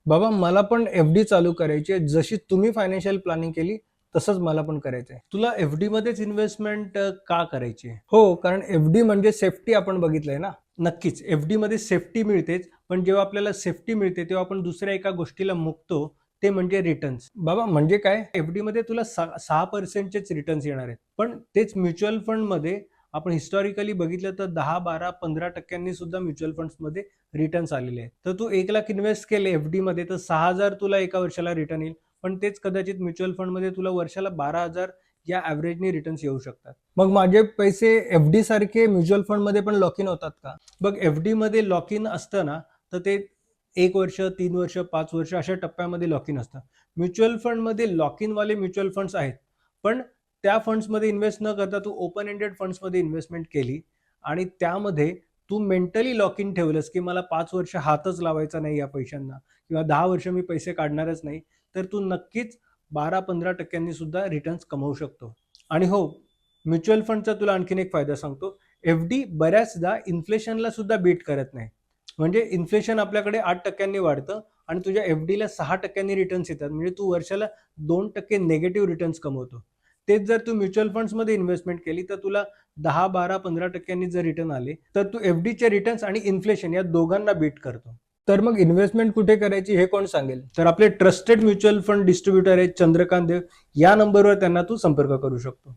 बाबा मला पण एफ-डी चालू करायची आहे. जशी तुम्ही फायनान्शियल प्लॅनिंग केली, तसंच मला पण करायचं आहे. तुला एफ-डी मध्येच इन्व्हेस्टमेंट का करायची आहे? हो, कारण एफ-डी म्हणजे सेफ्टी आपण बघितलंय ना. नक्कीच एफ-डी मध्ये सेफ्टी मिळतेच, पण जेव्हा आपल्याला सेफ्टी मिळते, तेव्हा आपण दुसऱ्या एका गोष्टीला मुकतो, ते म्हणजे रिटर्न्स. बाबा म्हणजे काय? एफ-डी मध्ये तुला 6% चेच रिटर्न्स येणार आहेत. पण तेच म्युच्युअल फंडमध्ये आपण हिस्टॉरिकली बघितलं तर 10, 12, 15% सुद्धा म्युच्युअल फंड्समध्ये रिटर्न्स आलेले आहेत. तर तू 1,00,000 इन्व्हेस्ट केले एफ-डी मध्ये तर 6,000 तुला एका वर्षाला रिटर्न येईल. पण तेच कदाचित म्युच्युअल फंडमध्ये तुला वर्षाला 12,000 या ॲव्हरेजनी रिटर्न्स येऊ शकतात. मग माझे पैसे एफ-डी सारखे म्युच्युअल फंडमध्ये पण लॉक इन होतात का? बघ एफ-डी मध्ये लॉक इन असतं ना, तर ते 1 वर्ष, 3 वर्ष, 5 वर्ष अशा टप्प्यामध्ये लॉक इन असतं. म्युच्युअल फंडमध्ये लॉक इन वाले म्युच्युअल फंड्स आहेत. पण त्या फंड्समध्ये इन्व्हेस्ट न करता तू ओपन एंडेड फंड्समध्ये इन्व्हेस्टमेंट केली आणि त्यामध्ये तू मेंटली लॉक इन ठेवलंस, की मला 5 वर्ष हातच लावायचा नाही या पैशांना किंवा 10 वर्ष मी पैसे काढणारच नाही, तर तू नक्कीच 12-15% सुद्धा रिटर्न्स कमवू शकतो. आणि हो, म्युच्युअल फंडचा तुला आणखीन एक फायदा सांगतो. एफ-डी बऱ्याचदा इन्फ्लेशनला सुद्धा बीट करत नाही. म्हणजे इन्फ्लेशन आपल्याकडे 8% वाढतं आणि तुझ्या एफ-डीला 6% रिटर्न्स येतात. म्हणजे तू वर्षाला 2% निगेटिव्ह रिटर्न्स कमवतो. तेच जर तू म्युच्युअल फंड्समध्ये इन्व्हेस्टमेंट केली तर तुला 10, 12, 15% जर रिटर्न आले, तर तू एफ-डीचे रिटर्न्स आणि इन्फ्लेशन या दोघांना बीट करतो. तर मग इन्व्हेस्टमेंट कुठे करायची हे कोण सांगेल? तर आपले ट्रस्टेड म्युच्युअल फंड डिस्ट्रीब्युटर आहेत चंद्रकांत देव. या नंबरवर त्यांना तू संपर्क करू शकतो.